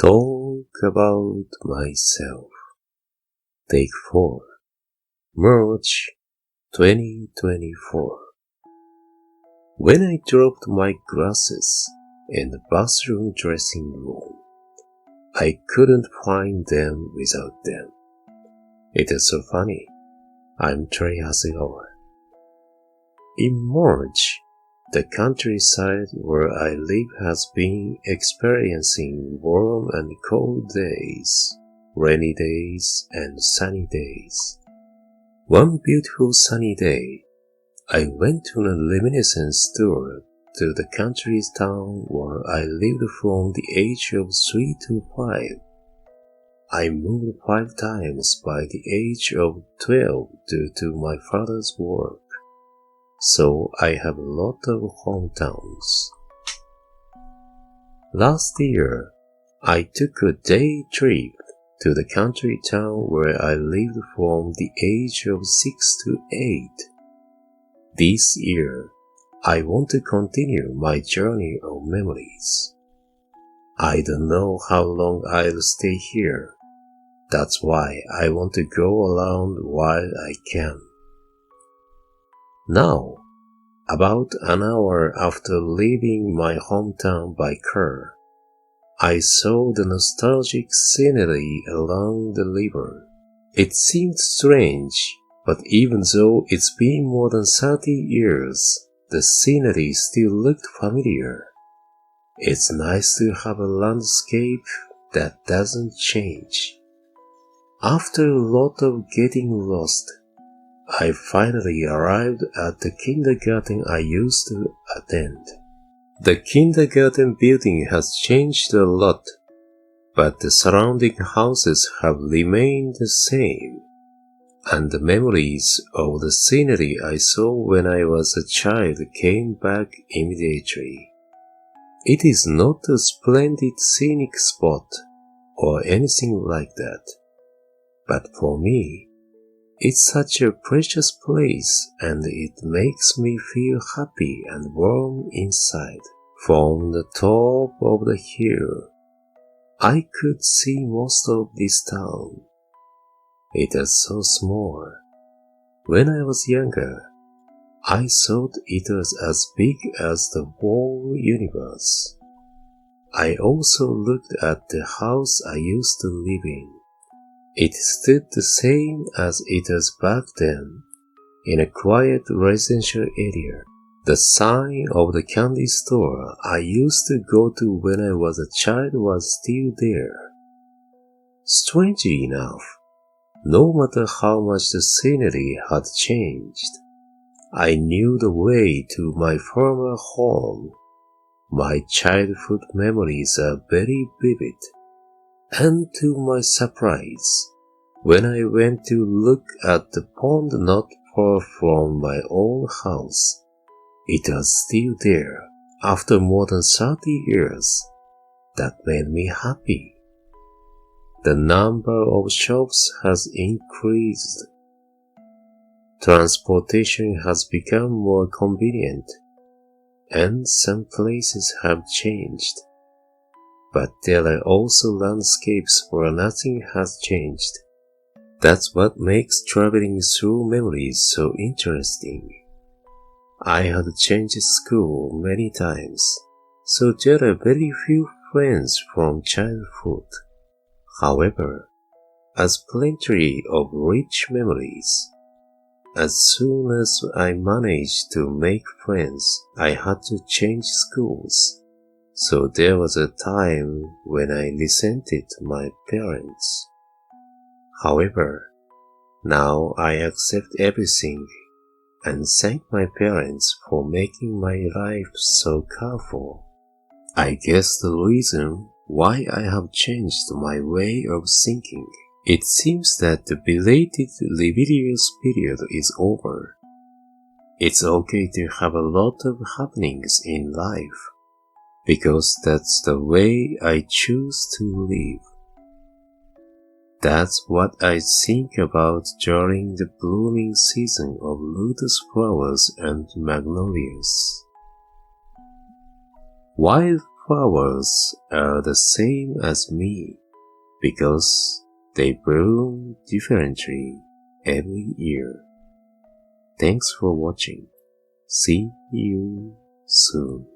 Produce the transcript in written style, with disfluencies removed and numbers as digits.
Talk about myself. Take.4. March 2024. When I dropped my glasses in the bathroom dressing room, I couldn't find them without them. It is so funny. I'm Trey Hasegawa. In March, the countryside where I live has been experiencing warm and cold days, rainy days, and sunny days. One beautiful sunny day, I went on a luminescence tour to the country town where I lived from the age of 3 to 5. I moved 5 times by the age of 12 due to my father's work. So I have a lot of hometowns. Last year, I took a day trip to the country town where I lived from the age of 6 to 8. This year, I want to continue my journey of memories. I don't know how long I'll stay here. That's why I want to go around while I can. Now, about an hour after leaving my hometown by car, I saw the nostalgic scenery along the river. It seemed strange, but even though it's been more than 30 years, the scenery still looked familiar. It's nice to have a landscape that doesn't change. After a lot of getting lost, I finally arrived at the kindergarten I used to attend. The kindergarten building has changed a lot, but the surrounding houses have remained the same, and the memories of the scenery I saw when I was a child came back immediately. It is not a splendid scenic spot or anything like that, but for me, it's such a precious place and it makes me feel happy and warm inside. From the top of the hill, I could see most of this town. It is so small. When I was younger, I thought it was as big as the whole universe. I also looked at the house I used to live in. It stood the same as it was back then, in a quiet residential area. The sign of the candy store I used to go to when I was a child was still there. Strangely enough, no matter how much the scenery had changed, I knew the way to my former home. My childhood memories are very vivid. And to my surprise, when I went to look at the pond not far from my own house, it was still there after more than 30 years. That made me happy. The number of shops has increased. Transportation has become more convenient, and some places have changed. But there are also landscapes where nothing has changed. That's what makes traveling through memories so interesting. I had changed school many times, so there are very few friends from childhood. However, as plenty of rich memories. As soon as I managed to make friends, I had to change schools. So there was a time when I resented my parents. However, now I accept everything and thank my parents for making my life so colorful. I guess the reason why I have changed my way of thinking, it seems that the belated rebellious period is over. It's okay to have a lot of happenings in life, because that's the way I choose to live. That's what I think about during the blooming season of lotus flowers and magnolias. Wild flowers are the same as me because they bloom differently every year. Thanks for watching. See you soon.